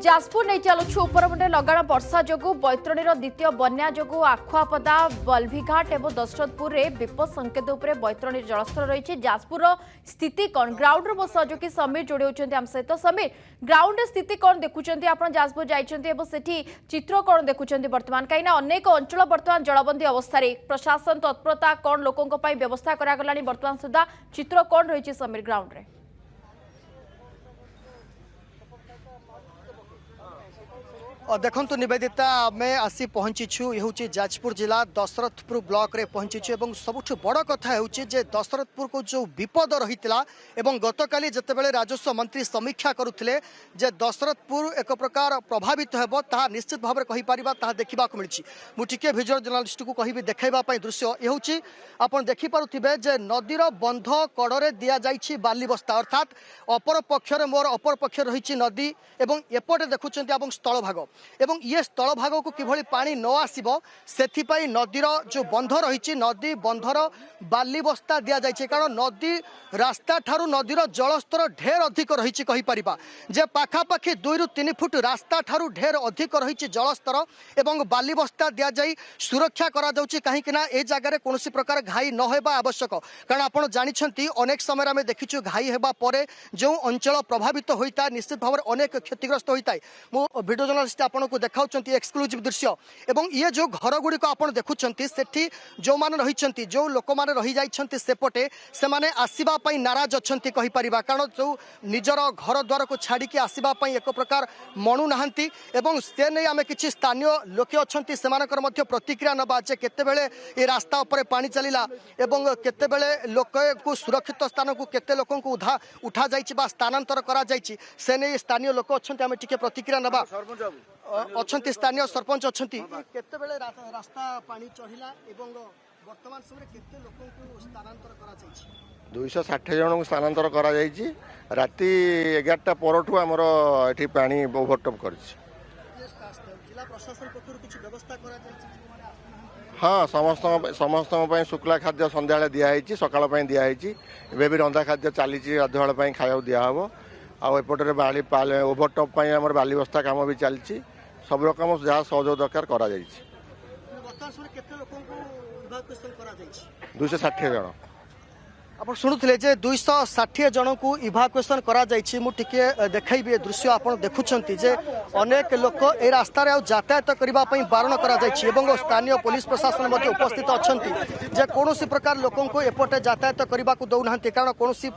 जाजपुर नहीं चलुछु उपरमुंडे लगाण वर्षा जोगु बैतरणीर द्वितीय बन्या जोगु आखुआपदा बल्भीघाट एवं दशरथपुर में विपद संकेत उपर बैतरणी जलस्तर रही। जाजपुर स्थिति कौन ग्राउंड मो सहयोगी समीर जोड़ी होती आम सहित। समीर ग्राउंड स्थिति कौन देखुं आप जाजपुर जाइए चित्र कौन देखुं बर्तमान कहीं अनेक अंचल बर्तमान जलबंदी अवस्था प्रशासन तत्परता कौन लोकों व्यवस्था करागला बर्तमान सुधा चित्र कौन रही समीर ग्राउंड रे? देखु निवेदिता आम आसी पहुंचीछु ये हूँ जाजपुर जिला दशरथपुर ब्लॉक रे पहुंचीछु एवं सबुठ बड़ कथा हूँ जे दशरथपुर को जो विपद रही गतकाली जितेबाला राजस्व मंत्री समीक्षा करुले जे दशरथपुर एक प्रकार प्रभावित होब ता निश्चित भाव में कहीपर देखा मिली। मुझे भिजुआल जर्नालीस्ट को कह देखाइवाई दृश्य ये हूँ आप देखिपे जे नदीर बंध कड़े दि जाइए बाली बस्ता अर्थात अपर पक्षर मोर अपर पक्ष रही नदी एवं एपटे देखुं स्थल भाग एवं ये स्थल भाग को किभली पानी न आसीबो सेथिपाई नदीर जो बंध रही नदी बंधर बाली बस्ता दि जाइए कारण नदी रास्ता ठारू नदीर जलस्तर ढेर अधिक रही कहीपर जे पाखापाखि 2 ରୁ 3 फुट रास्ता ठारू ढेर अधिक रही जलस्तर एवं बाली बस्ता दि जाई सुरक्षा करा जाउची कहीं ए जगार कौन प्रकार घाई न होगा आवश्यक कारण आपड़ जानते अनेक समय आम देखीचु घाई होगा पर जो अंचल प्रभावित होता है निश्चित भाव में अनेक क्षतिग्रस्त होता है। मो वीडियो जर्नालीस्ट आपन को देखा एक्सक्लूसिव दृश्य एवं ये जो घर गुड़िक आप देखुं से जो मैंने रही जो लोक मैंने रही जाइए सेपटे से आसवाई नाराज अच्छा कहीपर कारण जो निजर घर द्वार को छाड़ी आसवाई एक प्रकार मणु ना से नहीं आम कि स्थानीय लोके अच्छा से प्रतिक्रिया नवा जे केतेबेले ये रास्ता उपर पानी चलला एवं केतेबेले लोक को सुरक्षित स्थान को केते लोक उठा जाइए स्थानांतर करा जाइए से नहीं स्थानीय लोक अच्छा आम टी प्रतिक्रिया नवा अच्छा स्थानीय सरपंच अच्छा केतेबेले रास्ता पानी चढ़ला एवं वर्तमान समय केते लोक को स्थानांतर करा जाइए 260 जन को स्थानांतर करा जाइए राति 11टा परठू आमर एठी पानी ओवरटॉप कर जिला प्रशासन पक्षर कुछ व्यवस्था करा जाइए। हाँ समस्त शुक्ला खाद्य सन्ध्या दिखाई सकाल दिखाई एवं भी रंधा खाद्य चली गाधुआ खाया दिहब आपटे बाली ओवरटॉप आम बाली बस्ता कम भी चलती सब रकम जहाँ सहयोग दरकार करा 260 जन आप शुणुले 260 जन को इभाकुएसन करा जाइछि। मु टिके देखैबे दृश्य आप देखुछंती जे अनेक लोक ए रास्ता रे यातायात करबा पई बारण करा जाइछि एवं स्थानीय पुलिस प्रशासन मध्ये उपस्थित अछंती जे कोनोसी प्रकार लोकन को एपटे यातायात करबा को दउ नाहंती कारण कोनोसी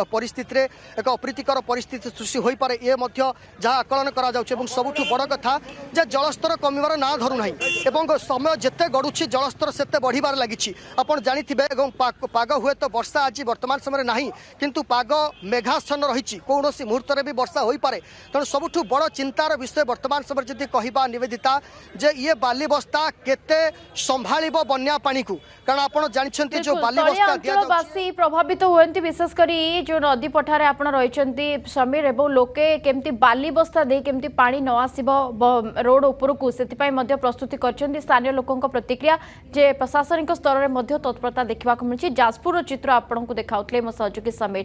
परिस्थिति रे एक अप्रीतिकर परिस्थिति सृष्टि होई पारे ए मध्ये जहा आकलन करा जाउछि एवं सबुठु बड़ कथा जे जलस्तर कमिबार ना धरु नाही एवं समय जेते गडुछि जलस्तर सेते बढ़िबार लागिछि। आपण जानिथिबे एवं पाग हुए तो वर्षा आज वर्तमान समय नहीं किंतु पाग मेघाच्छन्न रही कौन मुहूर्त भी वर्षा हो पारे तेणु सबुठ बड़ चिंतार विषय वर्तमान समय जब कहवा निवेदिता जे ये बाली बस्ता केते संभाल बन्या पानी को कारण आप जानते जो बाली बस्ता प्रभावित हुए विशेषकर जो नदी पठार आप रही समीर एवं लोके केमती बाली बस्ता दे केमती पानी न आसिबो रोड उपरकू से प्रस्तुति कर स्थानीय लोकों प्रतिक्रिया जे प्रशासनिक स्तर में तत्परता देखा मिली। जाजपुर चित्र आपको देखा मो सहयोगी समीर।